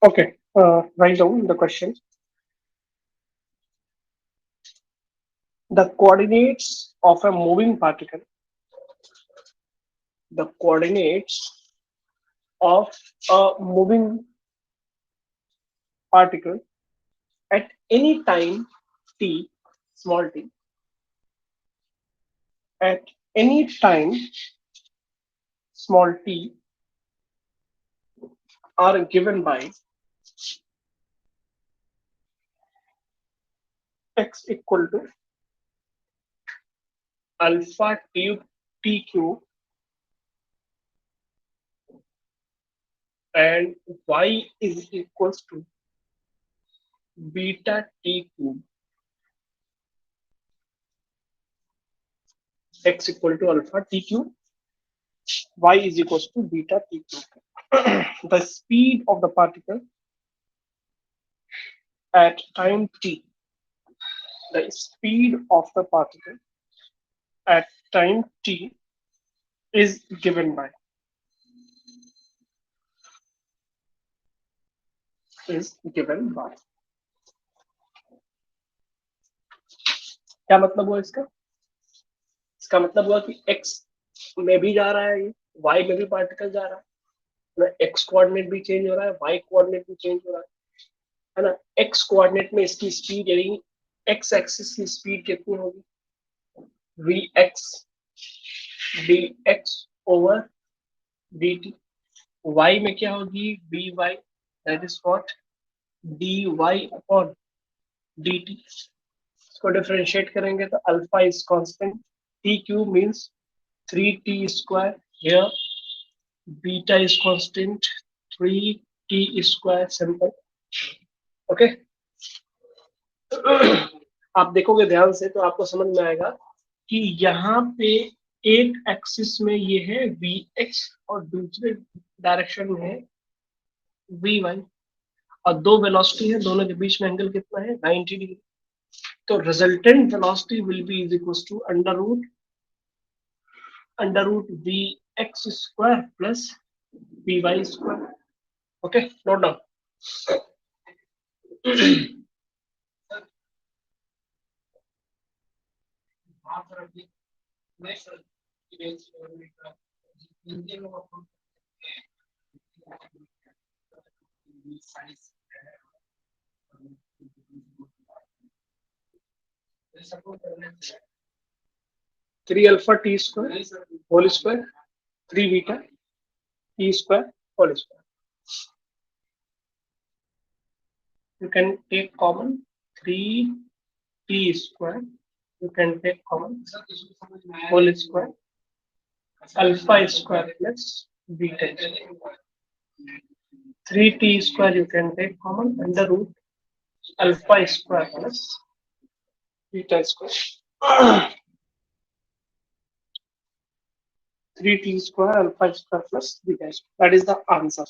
Okay, write down the question. The coordinates of a moving particle, the coordinates of a moving particle at any time t, small t, at any time small t are given by x equal to alpha t, t cube and y is equals to beta t cube. X equal to alpha t cube, y is equals to beta t cube. The speed of the particle at time t, the speed of the particle at time t is given by is given by क्या मतलब हुआ इसका? इसका मतलब हुआ कि x में भी जा रहा है, ये y में भी पार्टिकल जा रहा है, x कोऑर्डिनेट भी चेंज हो रहा है, y कोऑर्डिनेट भी चेंज हो रहा है ना. x कोऑर्डिनेट में इसकी स्पीड यानी x एक्सिस की स्पीड कितनी होगी? vx dx over dt. y में क्या होगी? vy, that is what? dy upon dt. इसको डिफरेंशिएट करेंगे तो alpha is constant, t cube means 3t square, here beta is constant 3t square, simple. Okay. आप देखोगे ध्यान से तो आपको समझ में आएगा कि यहाँ पे एक एक्सिस में ये है vx और दूसरे डायरेक्शन में है vy और दो वेलोसिटी है, दोनों के बीच में एंगल कितना है? 90 डिग्री. तो resultant velocity will be is equal to under root vx square plus vy square. Okay, note down. Three alpha T square whole square, three beta T square whole square. You can take common 3t square. You can take common whole square alpha square plus beta square. 3t square you can take common under root alpha square plus beta square. 3t square alpha square plus beta square. That is the answer.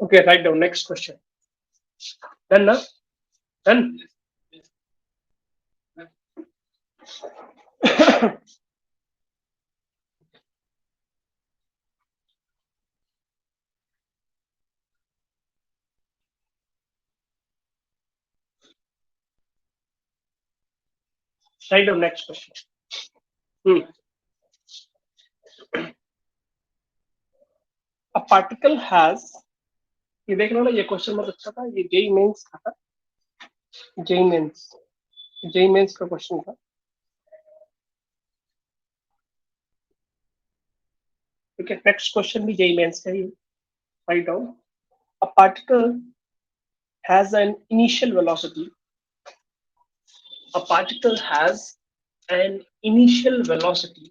Okay, write down next question. Done, na? Done. Write down next question. A particle has, ये देखना ना, ये question बहुत अच्छा था, ये JEE Mains का था, जेई मेंस का क्वेश्चन था. ठीक है, नेक्स्ट क्वेश्चन भी जेई मेंस का ही. Right down. A particle has an initial velocity. A particle has an initial velocity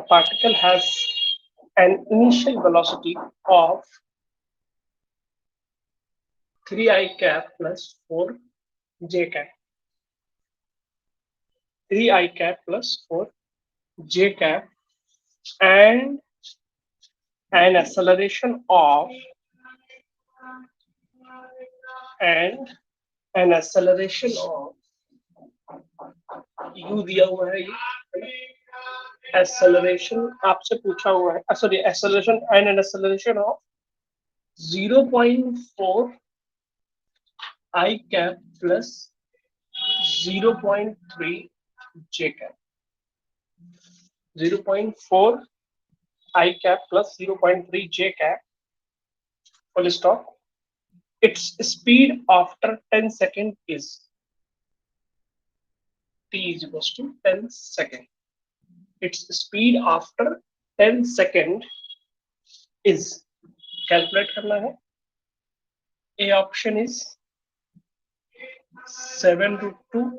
particle has an initial velocity of 3 I cap plus 4 j cap. 3 I cap plus 4 j cap and an acceleration of u दिया हुआ है ये acceleration आपसे पूछा हुआ है sorry acceleration and an acceleration of 0.4 I cap plus 0.3 j cap. 0.4 I cap plus 0.3 j cap full stop. Its speed after 10 seconds is t is equals to 10 seconds. Its speed after 10 seconds is calculate करना है. A option is 7√2.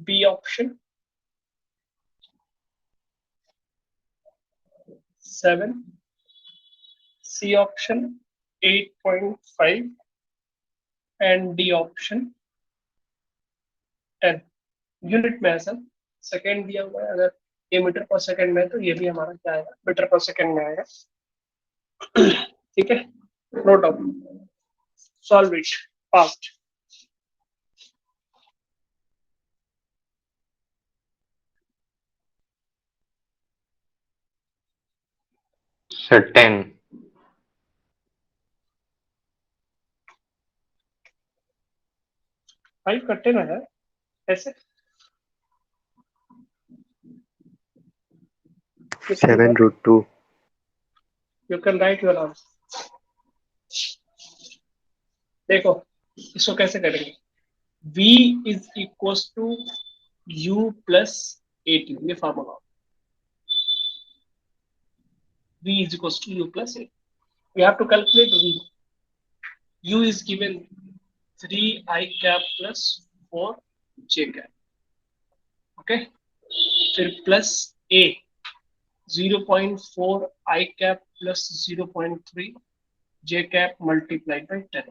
B option 7. C option 8.5 and D option 10. Unit में है sir, second दिया हुआ है, अगर ये metre पर सेकेंड में है तो ये भी हमारा क्या आएगा, मीटर पर सेकेंड में आएगा. ठीक है, no doubt. Solve it fast. Sir, 10. 5 कट्टे में है ऐसे. 7√2. You can write your answer. देखो इसको कैसे करेंगे. v is equal to u plus 80, ये formula. v is equals to u plus 8. We have to calculate v. u is given 3 I cap plus 4 j cap. Okay, फिर plus a 0.4 I cap plus 0.3 j cap multiplied by 10.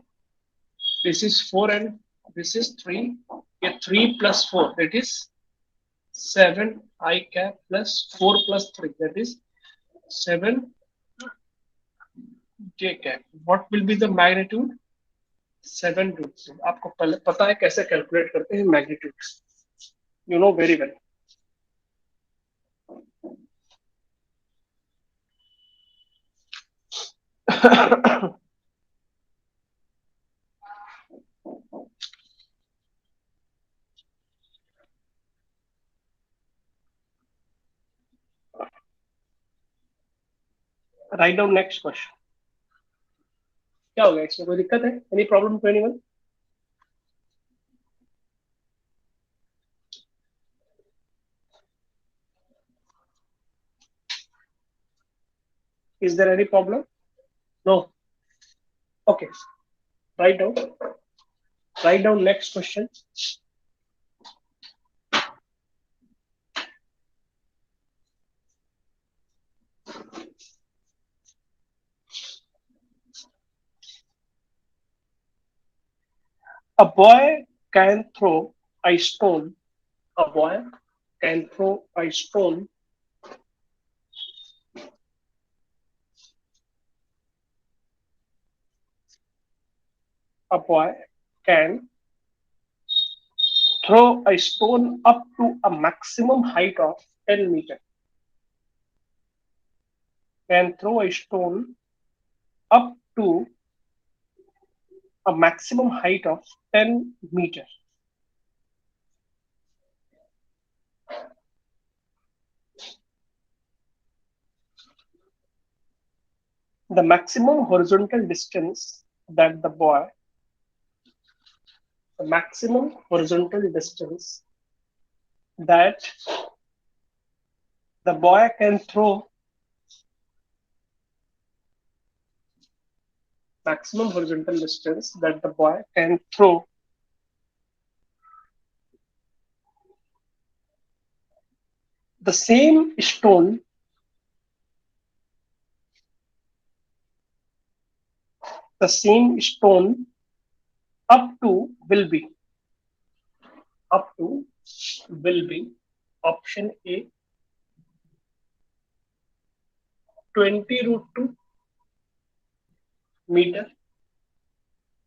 This is 4 and this is 3. Yeah, 3 plus 4, that is 7 I cap plus 4 plus 3, that is 7 j cap. What will be the magnitude? 7√2. आपको पहले पता है कैसे calculate करते हैं magnitude, you know very well. Write down next question. क्या होगा इसमें, कोई दिक्कत है? Any problem to anyone? Is there any problem? No. Okay. Write down. Write down next question. A boy can throw a stone. A boy can throw a stone a boy can throw a stone up to a maximum height of 10 meters. Can throw a stone up to a maximum height of 10 meters. The maximum horizontal distance that the boy can throw, maximum horizontal distance that the boy can throw the same stone up to will be option A 20√2 meter,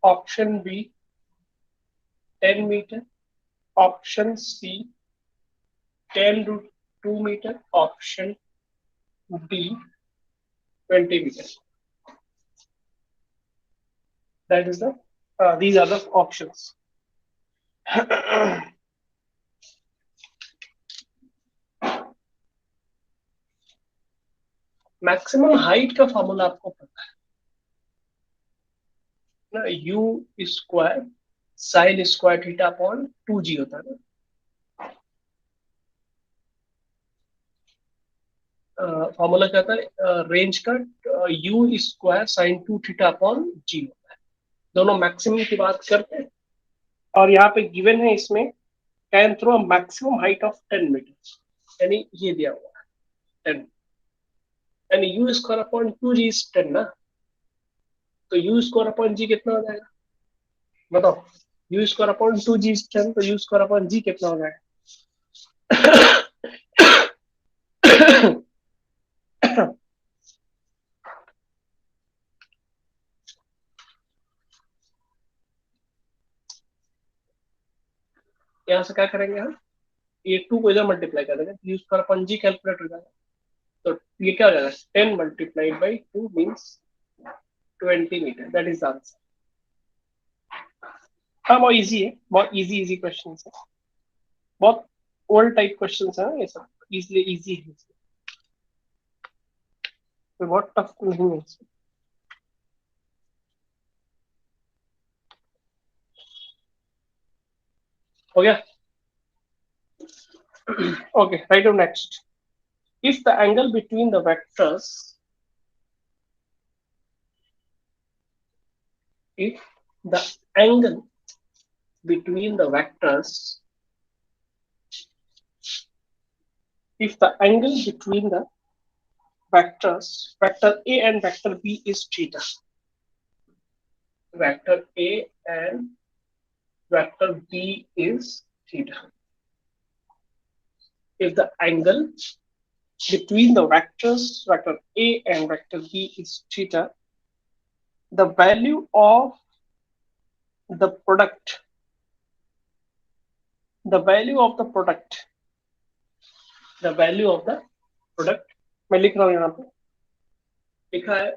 option B 10 meter, option C 10√2 meter, option D 20 meter. That is these are the options. Maximum height का formula आपको पता है ना, u square sine square theta upon 2g होता है ना। Formula क्या था, रेंज का u square sine 2 theta upon g होता है। दोनों मैक्सिमम की बात करते हैं और यहाँ पे गिवन है इसमें can throw maximum height of 10 metre, यानी ये दिया हुआ है 10, यानी u square upon 2g is 10 ना, तो u स्क्वायर अपॉन g कितना हो जाएगा बताओ। u square upon 2g is 10, तो u स्क्वायर अपॉन g कितना हो जाएगा। यहाँ से क्या करेंगे हम, ये 2 को इधर मल्टीप्लाई कर देंगे, u square upon g calculate हो जाएगा। तो ये क्या हो जाएगा 10 multiplied by 2 means 20 metre, that is answer. हाँ बहुत इजी है, बहुत इजी क्वेश्चन है, बहुत ओल्ड टाइप क्वेश्चन है ये सब, इजीली इजी है, तो बहुत टफ नहीं है। हो गया। Okay, right on next. If the angle between the vectors if the angle between the vectors vector A and vector B is theta, vector A and vector B is theta. If the angle between the vectors vector A and vector B is theta, the value of the product मैं लिख रहा हूं यहाँ पे, लिखा है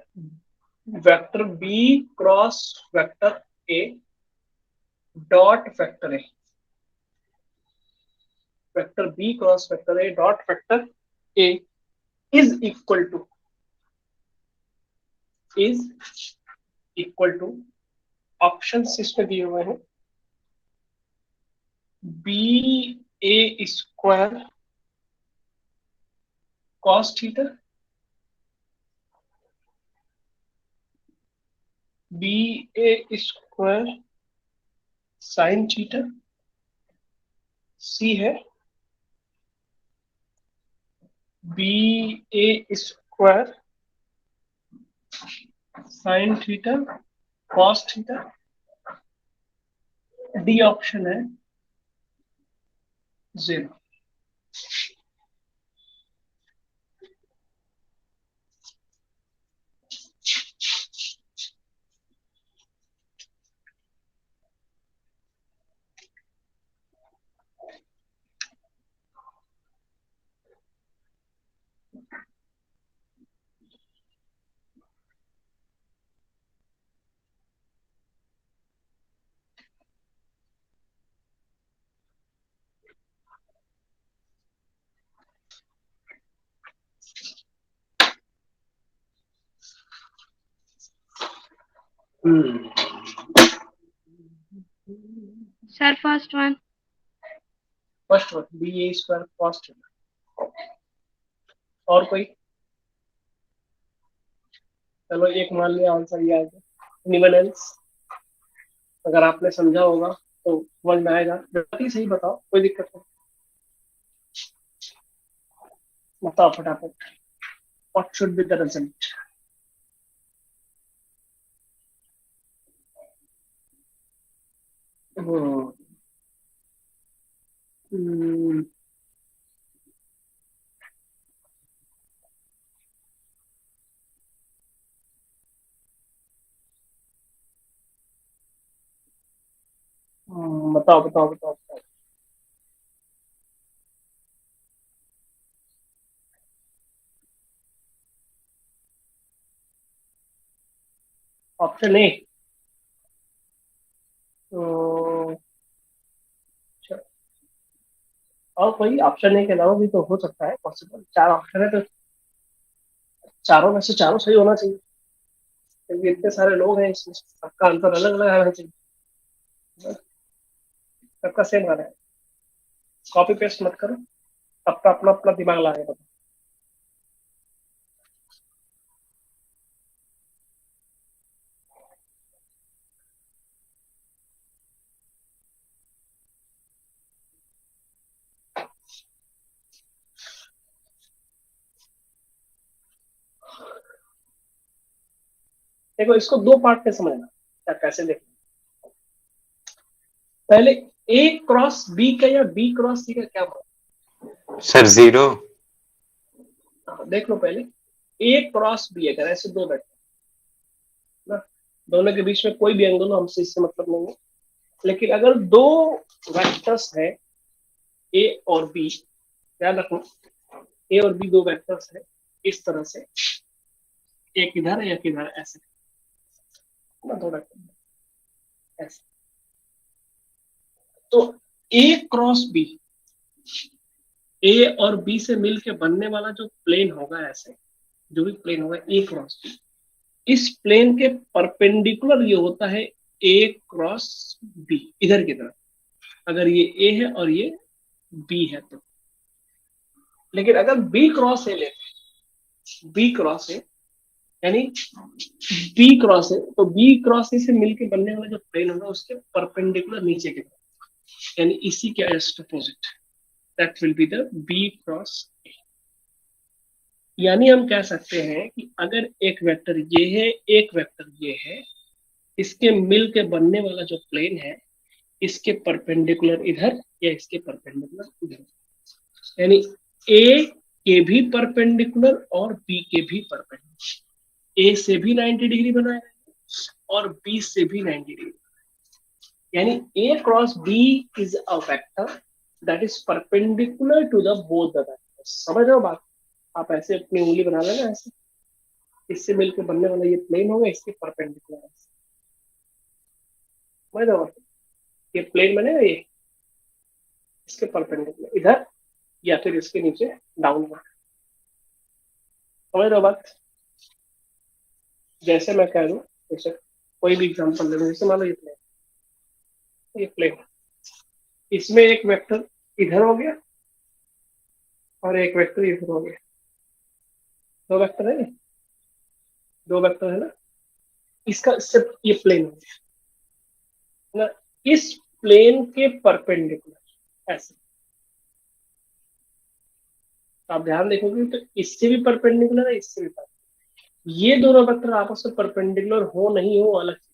vector B cross vector A dot vector A, vector B cross vector A dot vector A is equal to option इसमें दिए हुए हैं, B A square cos theta, B A square sine theta, C है B A square sine theta cos theta, D option है 0। Sir, first one. B A square cos theta. और कोई, चलो एक मान लिया आंसर ये आएगा। Anyone else? अगर आपने समझा होगा तो समझ में आएगा, जल्दी सही बताओ, कोई दिक्कत नहीं। बताओ फटाफट, what should be the result? बताओ बताओ बताओ बताओ। Option A. तो अच्छा, और कोई ऑप्शन ए के अलावा भी तो हो सकता है पॉसिबल, चार ऑप्शन है तो चारों में से चारों सही होना चाहिए, क्योंकि इतने सारे लोग हैं इसमें, सबका आंसर अलग अलग आना चाहिए, सबका सेम आ रहा है। कॉपी पेस्ट मत करो, सबका अपना अपना दिमाग लगाएगा। देखो इसको दो पार्ट में समझना, क्या कैसे देखना। पहले ए क्रॉस बी का या बी क्रॉस सी का क्या मतलब? सर 0। देख लो पहले, ए क्रॉस बी अगर ऐसे दो वेक्टर ना, दोनों के बीच में कोई भी एंगल हो, हमसे इससे मतलब नहीं है, लेकिन अगर दो वेक्टर्स है ए और बी, ध्यान रखना, ए और बी दो वेक्टर्स है इस तरह से, एक इधर एक इधर ऐसे ना, दो वेक्टर ऐसे, तो ए क्रॉस बी, ए और बी से मिलके बनने वाला जो प्लेन होगा ऐसे, जो भी प्लेन होगा ए क्रॉस बी, इस प्लेन के परपेंडिकुलर ये होता है ए क्रॉस बी, इधर की तरफ, अगर ये ए है और ये बी है तो। लेकिन अगर बी क्रॉस ए लेते हैं, बी क्रॉस ए यानी बी क्रॉस ए, तो बी क्रॉस ए से मिलके बनने वाला जो प्लेन होगा उसके परपेंडिकुलर नीचे की तरफ, यानी इसी के just opposite, that will be the B cross A. यानी हम कह सकते हैं कि अगर एक वेक्टर ये है, एक वेक्टर ये है, इसके मिल के बनने वाला जो प्लेन है, इसके परपेंडिकुलर इधर या इसके परपेंडिकुलर इधर, यानी ए के भी परपेंडिकुलर और बी के भी परपेंडिकुलर, ए से भी 90 डिग्री बनाएगा और बी से भी 90 डिग्री, यानी A cross B is a vector that is perpendicular to the both the vectors. समझ रहे हो बात? आप ऐसे अपनी उंगली बना लेना ऐसे, इससे मिलकर बनने वाला ये प्लेन होगा, इसके परपेंडिकुलर है, समझ रहे हो? ये प्लेन बनेगा, ये इसके परपेंडिकुलर इधर या फिर इसके नीचे डाउनवर्ड, समझ रहे हो बात? जैसे मैं कह दूं, जैसे कोई भी एग्जांपल ले लो, जैसे मान लो ये प्लेन, इसमें एक वेक्टर इधर हो गया और एक वेक्टर इधर हो गया, दो वेक्टर है, दो वेक्टर है ना, इसका सिर्फ ये प्लेन हो गया ना, इस प्लेन के परपेंडिकुलर ऐसे, आप ध्यान देखोगे तो इससे भी परपेंडिकुलर है, इससे भी परपेंडिकुलर, ये दोनों वेक्टर आपस में परपेंडिकुलर हो नहीं हो अलग चीज,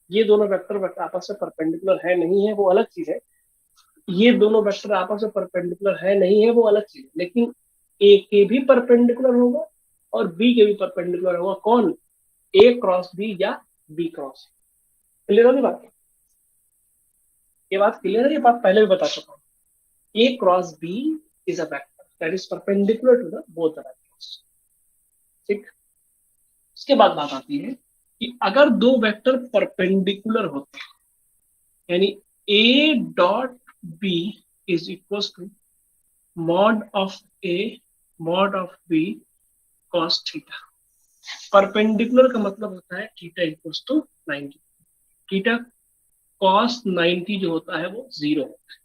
ये दोनों वेक्टर आपस में परपेंडिकुलर है नहीं है वो अलग चीज है, ये दोनों वेक्टर आपस में परपेंडिकुलर है नहीं है वो अलग चीज है, लेकिन ए के भी परपेंडिकुलर होगा और बी के भी परपेंडिकुलर होगा, कौन? ए क्रॉस बी या बी क्रॉस। क्लियर होगी बात? ये बात क्लियर है, ये बात पहले भी बता चुका हूँ। A cross B is a vector that is perpendicular to the both the vectors. ठीक, उसके बाद बात आती है कि अगर दो वेक्टर परपेंडिकुलर होते हैं, यानी A dot B is equal to mod of A mod of B cos theta. Perpendicular का मतलब होता है theta equal to 90, theta cos 90 जो होता है वो जीरो होता है।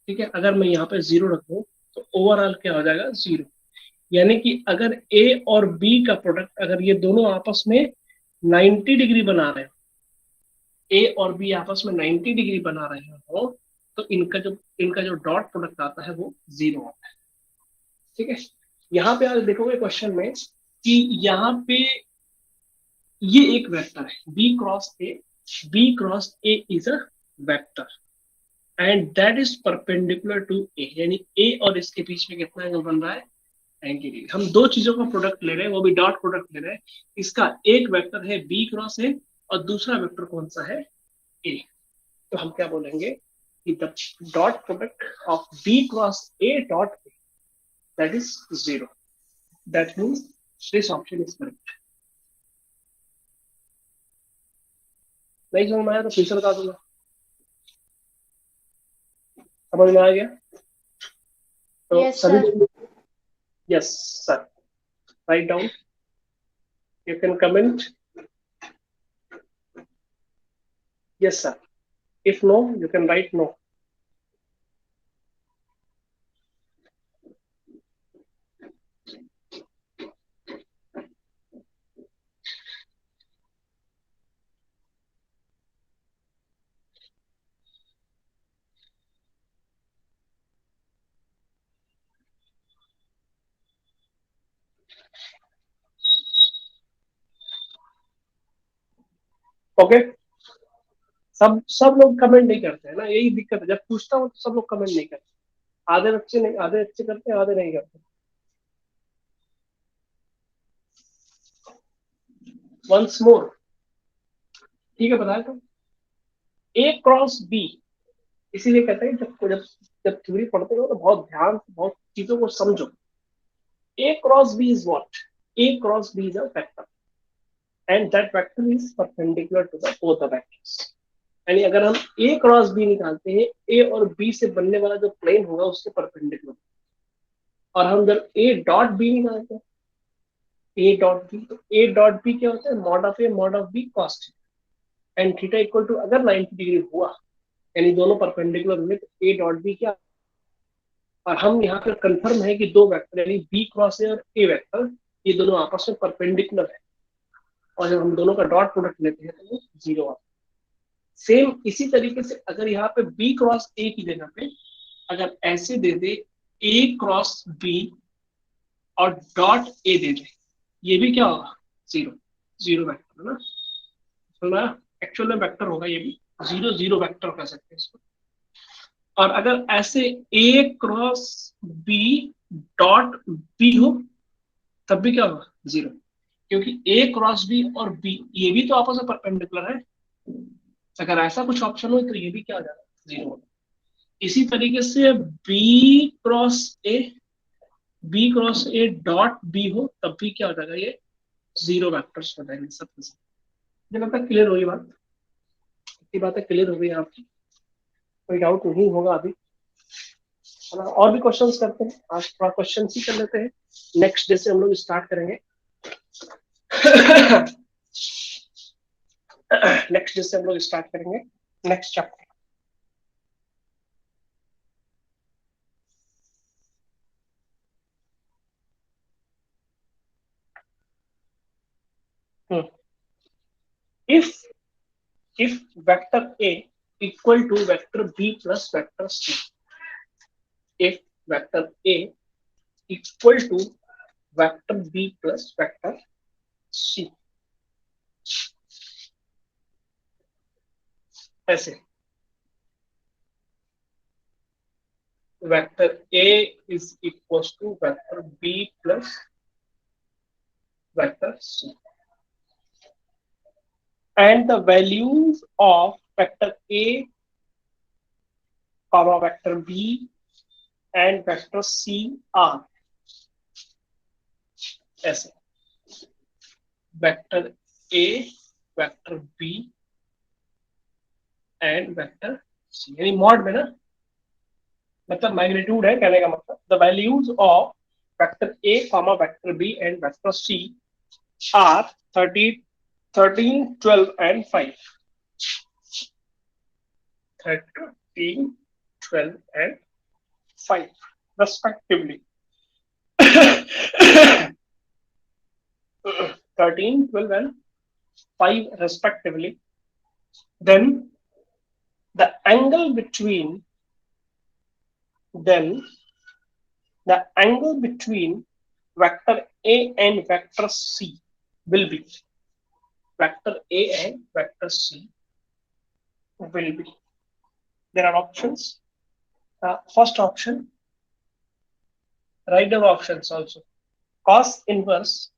ठीक है, अगर मैं यहाँ पे जीरो रख दूं तो ओवरऑल क्या हो जाएगा? जीरो। यानी कि अगर ए और बी का प्रोडक्ट, अगर ये दोनों आपस में 90 डिग्री बना रहे हो, ए और बी आपस में 90 डिग्री बना रहे हो, तो इनका जो डॉट प्रोडक्ट आता है वो जीरो आता है। ठीक है, यहाँ पे आप देखोगे क्वेश्चन में कि यहाँ पे ये एक वेक्टर है B cross A, B cross A is a vector and that is perpendicular to A, यानी ए और इसके बीच में कितना एंगल बन रहा है 90 डिग्री। हम दो चीजों का प्रोडक्ट ले रहे हैं, वो भी डॉट प्रोडक्ट ले रहे हैं। इसका एक वेक्टर है बी क्रॉस ए और दूसरा वेक्टर कौन सा है ए। तो हम क्या बोलेंगे कि the dot product of B cross A dot A that is 0। That means this option is correct. नहीं समझ में आया तो फिर से बता दूंगा। समझ में आ गया तो Yes, सभी sir. लोग yes sir write down, you can comment yes sir, if no you can write no। Okay, सब लोग कमेंट नहीं करते हैं ना, यही दिक्कत है। जब पूछता हूँ तो सब लोग कमेंट नहीं करते, आधे बच्चे नहीं, आधे अच्छे करते हैं, आधे नहीं करते। वंस मोर, ठीक है बताया तो ए क्रॉस बी, इसीलिए कहते हैं जब जब जब थ्योरी पढ़ते हो तो बहुत ध्यान से बहुत चीजों को समझो। A cross B is what, A cross B is a vector and that vector is perpendicular to the both the vectors. यानी अगर हम ए क्रॉस बी निकालते हैं, ए और बी से बनने वाला जो प्लेन होगा उसके परपेंडिकुलर, और हम जब ए डॉट बी निकालते हैं, ए डॉट बी, तो ए डॉट बी क्या होता है mod of A mod of B cos theta and theta equal to अगर 90 डिग्री हुआ यानी दोनों परपेंडिकुलर हुए तो ए डॉट बी क्या। और हम यहाँ पर कंफर्म है कि दो वेक्टर यानी बी क्रॉस ए और ए वेक्टर ये दोनों आपस में परपेंडिकुलर है, और जब हम दोनों का डॉट प्रोडक्ट लेते हैं तो वो 0 आता है। सेम इसी तरीके से अगर यहाँ पे बी क्रॉस ए की जगह पे अगर ऐसे दे दे ए क्रॉस बी और डॉट ए दे दे, ये भी क्या होगा 0, 0 वेक्टर है ना। सुना, एक्चुअल में वेक्टर होगा ये भी 0 0 वेक्टर कह सकते हैं इसको। और अगर ऐसे ए क्रॉस बी डॉट बी हो तब भी क्या होगा 0, क्योंकि ए क्रॉस बी और बी ये भी तो आपस में परपेंडिकुलर है। अगर ऐसा कुछ ऑप्शन हो तो ये भी क्या हो जाएगा 0 होगा। इसी तरीके से B cross A, B cross A dot B हो तब भी क्या हो जाएगा ये 0 वेक्टर्स हो जाएंगे सब के सब। मुझे लगता है क्लियर हुई बात, इतनी बातें क्लियर हो गई आपकी, कोई डाउट नहीं होगा अभी है ना। और भी क्वेश्चंस करते हैं, आज थोड़ा क्वेश्चन ही कर लेते हैं, नेक्स्ट डे से हम लोग स्टार्ट करेंगे। नेक्स्ट डे से हम लोग स्टार्ट करेंगे next chapter. if vector a equal to vector b plus vector c, if vector a equal to vector b plus vector c, ऐसे vector a is equals to vector b plus vector c and the values of vector a comma vector b and vector c are ऐसे vector a vector b and vector c, यानी मॉड में ना, मतलब magnitude है कहने का मतलब। The values of vector A comma vector B and vector C are 13, 12 and 5, 13, 12 and 5 respectively। 13, 12 and 5 respectively. Then the angle between them the angle between vector A and vector C will be, vector A and vector C will be, there are options. First option, write down options also. Cos inverse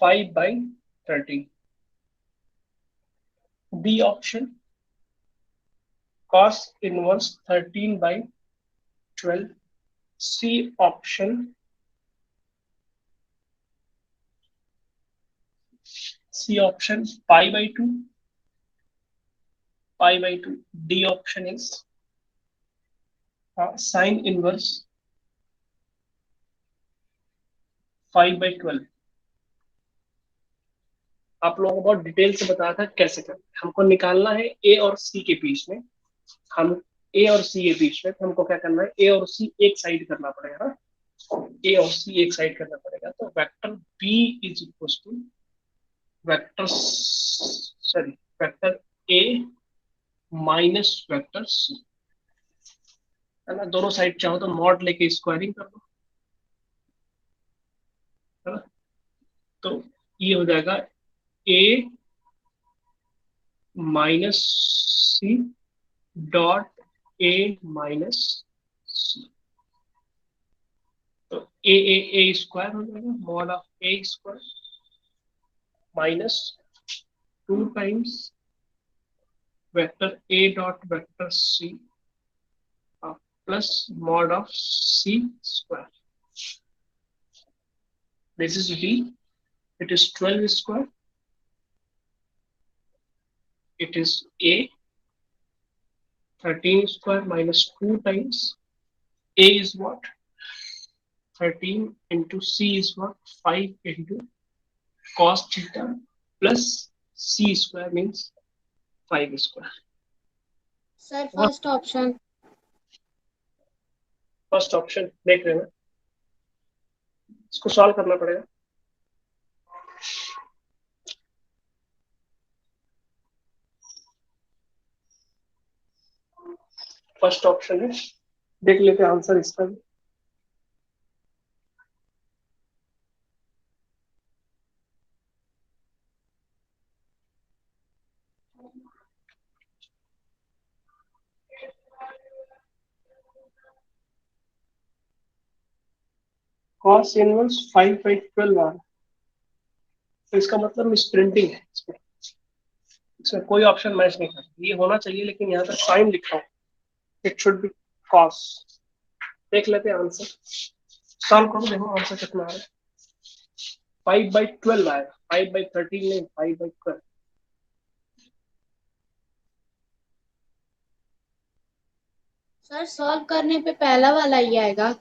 5 by 13. B option, cos inverse 13 by 12. C option, pi by 2. Pi by 2. D option is sine inverse 5 by 12. आप लोगों को बहुत detail से बताया था कैसे करना है। हमको निकालना है ए और सी के बीच में, हम ए और सी के बीच में, तो हमको क्या करना है, ए और सी एक साइड करना पड़ेगा ना, ए और सी एक साइड करना पड़ेगा। तो vector B is equal to vector A minus vector C, है ना। दोनों साइड चाहो तो मॉड लेके स्क्वायरिंग कर दो, है ना। तो ये हो जाएगा A minus C dot A minus C. तो ए स्क्वायर हो जाएगा, mod of A square minus 2 times vector A dot vector C plus mod of C square. This is v, it is 12 square, it is a 13 square minus 2 times a is what, 13 into c is what, 5 into cos theta plus c square means 5 square. Sir first option. First option देख रहे हैं, इसको solve करना पड़ेगा। First option है, देख लेते हैं आंसर इसका भी। cos इनवर्स 5 by 12 आ रहा है, तो इसका मतलब मिसप्रिंटिंग है इसमें, इसमें कोई ऑप्शन मैच नहीं करता। ये होना चाहिए लेकिन यहाँ पर साइन लिखा है, इट शुड बी cos। देख लेते हैं आंसर, सॉल्व करो, देखो आंसर कितना आ रहा है। 5 by 12 आएगा, 5 by 13 नहीं, 5 by 12। सर सॉल्व करने पे पहला वाला ही आएगा।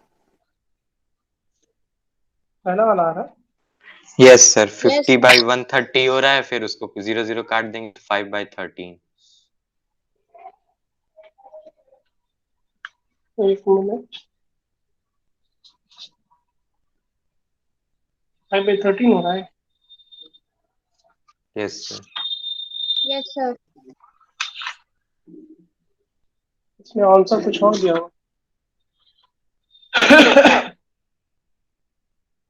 पहला वाला आ रहा है। यस सर, Yes, 50 by 130 हो रहा है, फिर उसको 0 0 काट देंगे तो 5 by 13। एक मिनट, 5 by 13 हो रहा है। Yes sir. Yes sir. इसमें आंसर कुछ और दिया हुआ।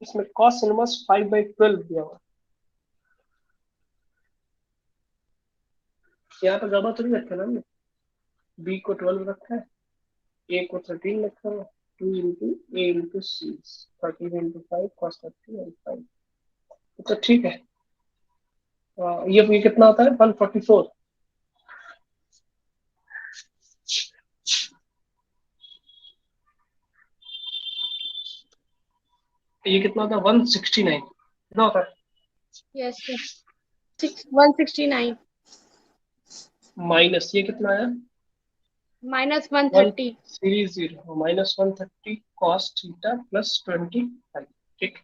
इसमें cos इनवर्स 5 by 12 दिया हुआ। यहाँ तो ज्यादा तो नहीं रखा ना हमने, b को 12 रखा है, a को 13 रखा है, 2 into a into c, 13 into 5 cos 30 and 5। तो ठीक है। ये कितना आता है, 144। ये कितना होता है, 169 कितना होता है, यस सर 169 माइनस ये कितना आया, minus 130। Series 0 minus 130 cos theta plus 25। ठीक।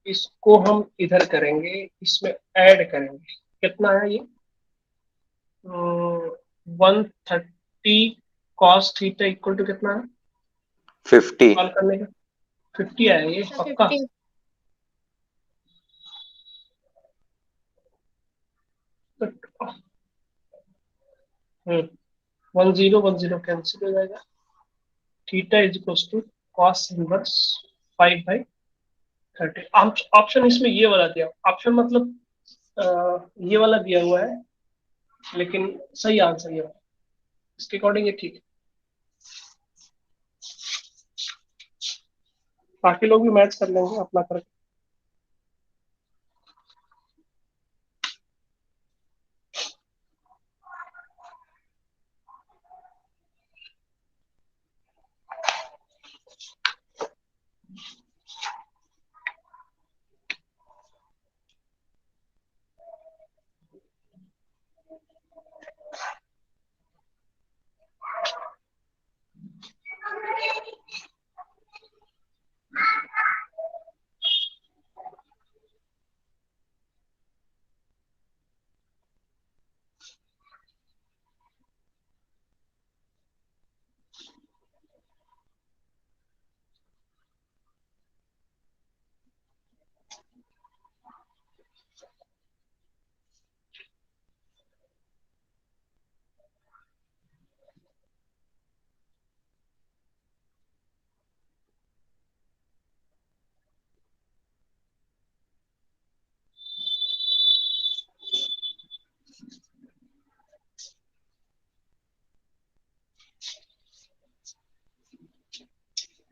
इसको हम इधर करेंगे, इसमें ऐड करेंगे, कितना है ये, 130 cos थीटा इक्वल टू कितना है, 50। सॉल्व करने का 50 आया ये सर पक्का। 50। तो 1 0 कैंसिल हो जाएगा। Theta is equal to cos inverse 5/30। Option इसमें ये वाला दिया, ऑप्शन मतलब ये वाला दिया हुआ है, लेकिन सही आंसर ये वाला, इसके अकॉर्डिंग ये ठीक है। बाकी लोग भी मैच कर लेंगे अपना करके।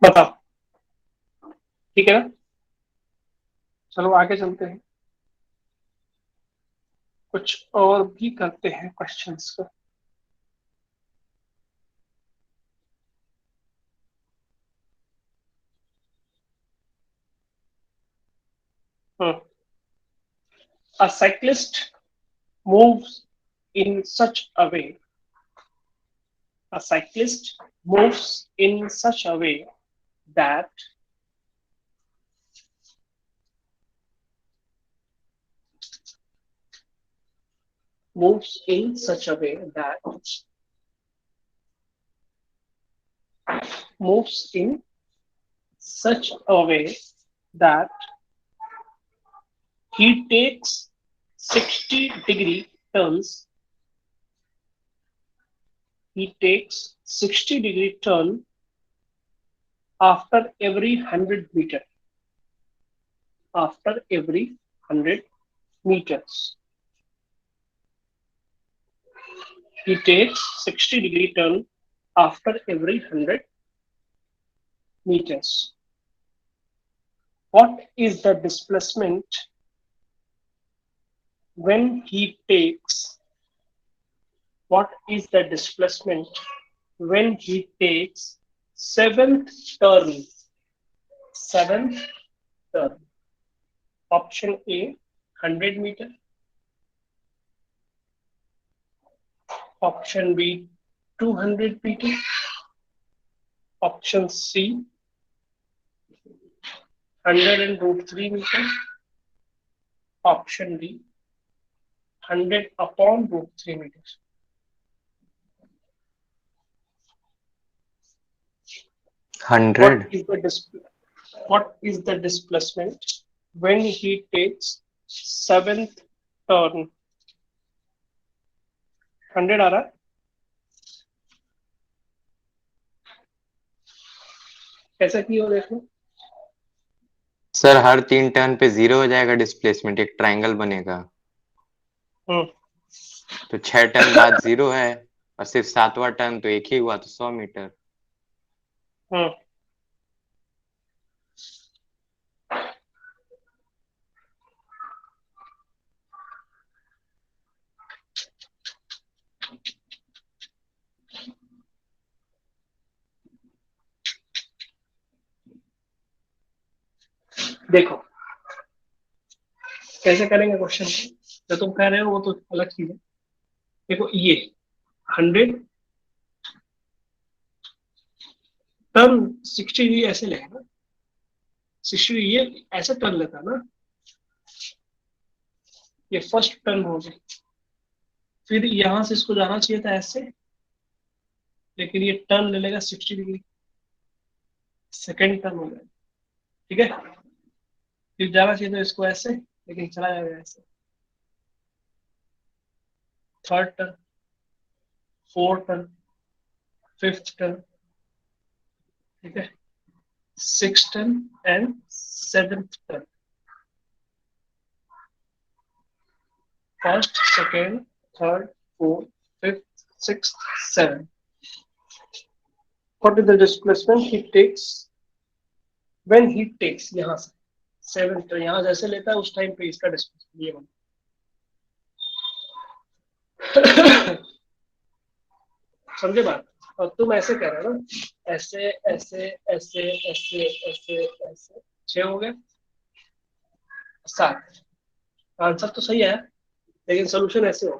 बताओ, ठीक है ना? चलो आगे चलते हैं, कुछ और भी करते हैं क्वेश्चंस को। A cyclist moves in such a way. A cyclist moves in such a way that moves in such a way that moves in such a way that he takes 60-degree turns. He takes 60-degree turn after every 100 meter. After every 100 meters. He takes 60-degree turn after every 100 meters. What is the displacement when he takes? What is the displacement when he takes seventh turn? Seventh turn. Option A, 100 meter. Option B, 200 meter. Option C, 100√3 meter. Option D, 100/√3 meters. Hundred. What is the displacement when he takes seventh turn? 100 आ रहा है? कैसा की हो देखो? Sir हर 3 turn पे 0 हो जाएगा displacement, एक ट्रायंगल बनेगा। तो 6 टर्न बाद 0 है और सिर्फ 7वां टर्न तो एक ही हुआ, तो 100 मीटर। देखो कैसे करेंगे क्वेश्चन, जो तुम कह रहे हो वो तो अलग चीज है। देखो ये 100 टर्न 60 डिग्री ऐसे लेगा ना, 60 ये ऐसे टर्न लेता ना, ये फर्स्ट टर्न हो गया। फिर यहां से इसको जाना चाहिए था ऐसे, लेकिन ये टर्न ले लेगा 60 डिग्री, सेकेंड टर्न हो जाएगा। ठीक है, फिर जाना चाहिए था इसको ऐसे, लेकिन चला जाएगा ऐसे, third turn. 4 turn, 5th turn, ठीक है, 6th turn and 7th turn, first, second, third, fourth, fifth, sixth, seven. What is the displacement he takes when he takes यहाँ से 7th, तो यहाँ जैसे लेता है उस टाइम पे इसका डिस्प्लेसमेंट ये बना. समझे बात? और तुम ऐसे कर रहे हो ना, ऐसे ऐसे ऐसे ऐसे ऐसे ऐसे, 6 हो गए, 7. आंसर तो सही है लेकिन सोल्यूशन ऐसे हो.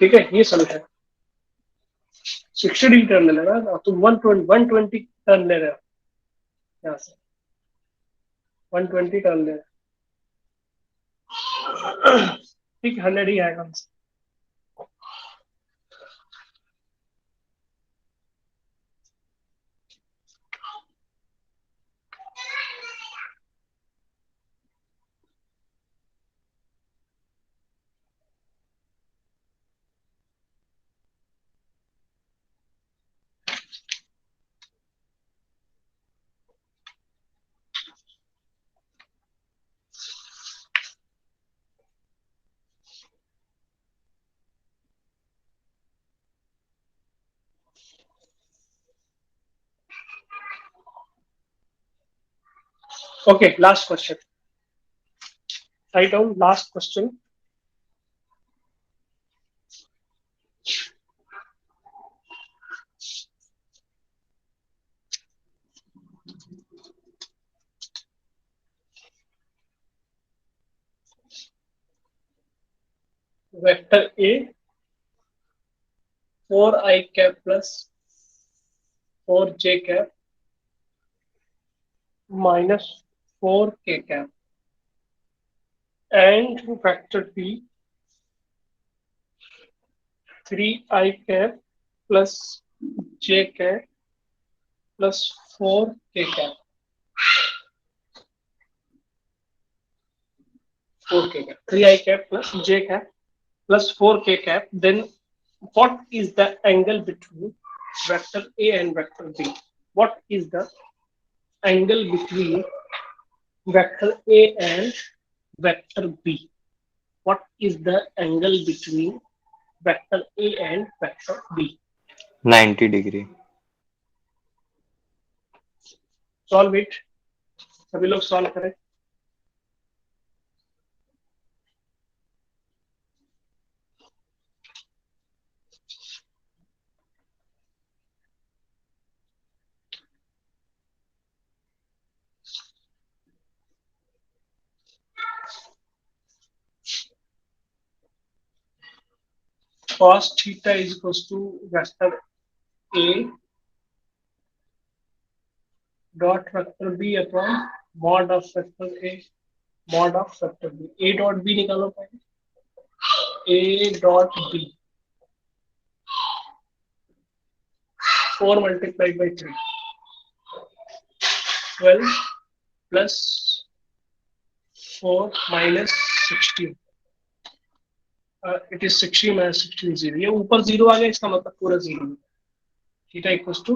ठीक है, ये सोल्यूशन. 60 डिग्री टर्न ले लेना और तुम 120 टर्न ले रहे हो यहाँ से, 120 टर्न ले रहे हो. ठीक है, 100 ही आएगा हमसे. Okay, last question. Write down last question. Vector A 4i cap plus 4j cap minus 4k cap and vector B 3i cap plus j cap plus 4k cap. 4k cap, 3i cap plus j cap plus 4k cap. Then what is the angle between vector A and vector B? What is the angle between vector A and vector B? What is the angle between vector A and vector B? 90 degree. Solve it. सभी लोग solve करें. Cos theta is equals to vector A dot vector B upon mod of vector A mod of vector B. A dot B निकालो पहले. A dot B 4 multiplied by 3 12 plus 4 minus 16. It is 16 minus 16 0. ये ऊपर 0 आ गया, इसका मतलब पूरा 0 है. Theta equals to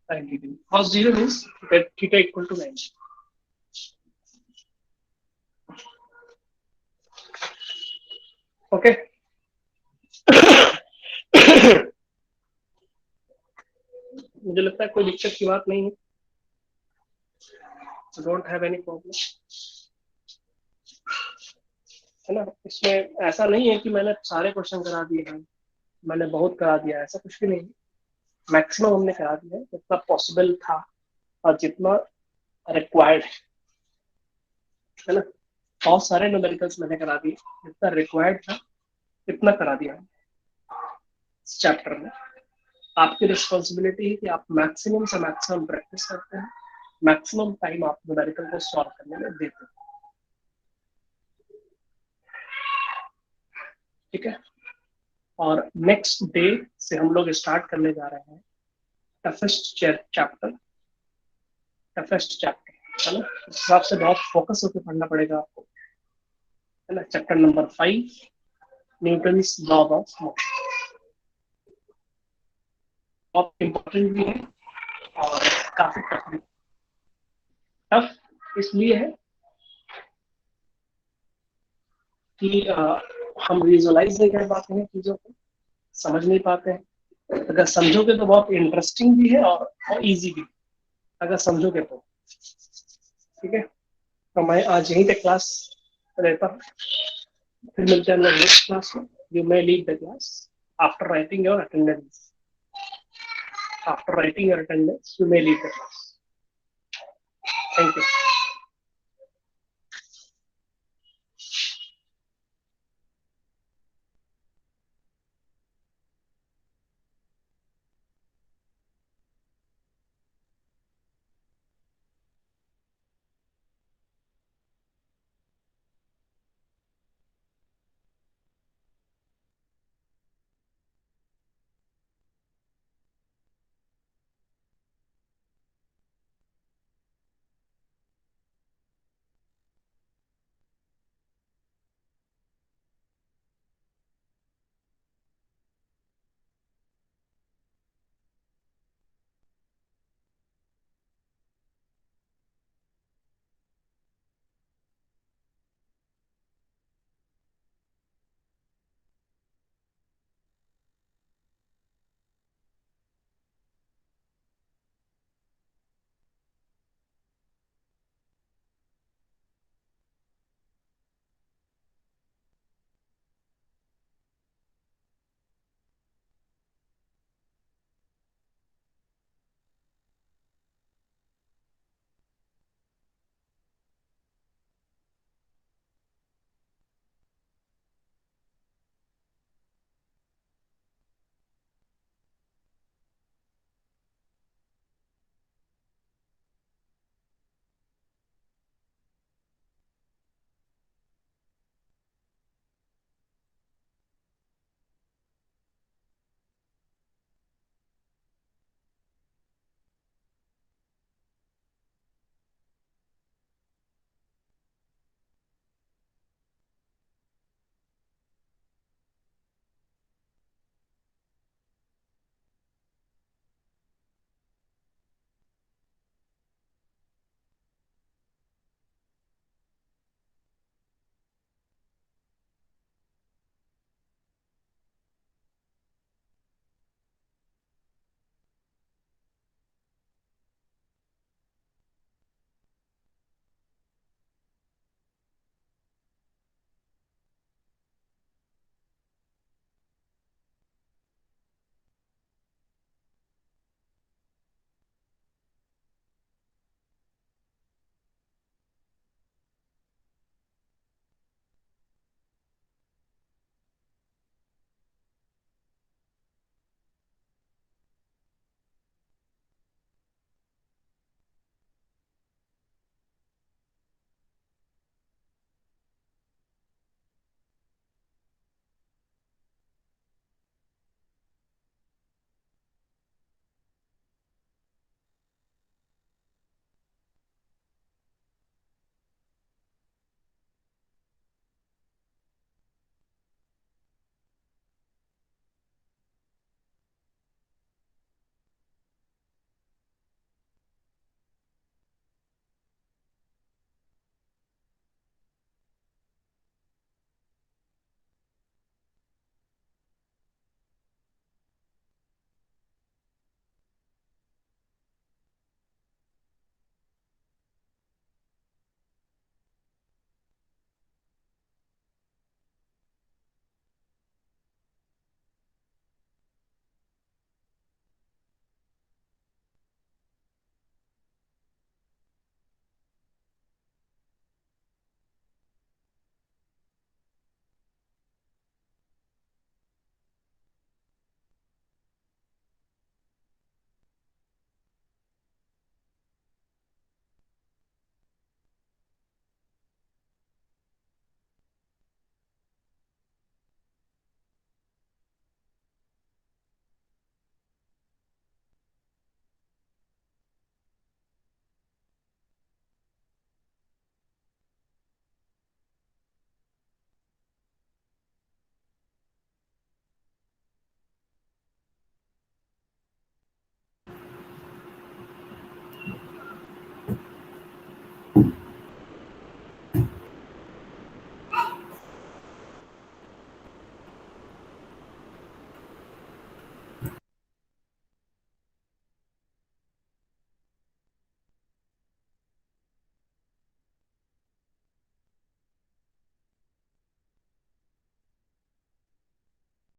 90 degree. Cos 0 means that theta equal to 90. Okay. मुझे लगता है कोई दिक्कत की बात नहीं है. Don't have any problem. है ना. इसमें ऐसा नहीं है कि मैंने सारे क्वेश्चन करा दिए हैं, मैंने बहुत करा दिया, ऐसा कुछ भी नहीं. मैक्सिमम हमने करा दिया है जितना पॉसिबल था और जितना रिक्वायर्ड है ना. बहुत सारे न्यूमेरिकल्स मैंने करा दिए, जितना रिक्वायर्ड था इतना करा दिया इस चैप्टर में. आपकी रिस्पॉन्सिबिलिटी है कि आप मैक्सिमम से मैक्सिमम प्रैक्टिस करते हैं, मैक्सिमम टाइम आप न्यूमेरिकल को सॉल्व करने में देते हैं. ठीक है। और नेक्स्ट डे से हम लोग स्टार्ट करने जा रहे हैं टफेस्ट चैप्टर, टफेस्ट चैप्टर, है ना। उस हिसाब से बहुत फोकस होकर पढ़ना पड़ेगा आपको, है ना। Chapter number 5, Newton's law of motion. बहुत इंपॉर्टेंट भी है और काफी टफ भी। टफ इसलिए है कि हम विजुअलाइज नहीं कर पाते हैं चीजों को, समझ नहीं पाते हैं। अगर समझोगे तो बहुत इंटरेस्टिंग भी है और इजी भी, अगर समझोगे तो। ठीक है, तो मैं आज यहीं पे क्लास रहता हूँ, फिर मिलते हैं नेक्स्ट क्लास में। You may leave the class after writing your attendance, after writing your attendance you may leave the class. Thank you.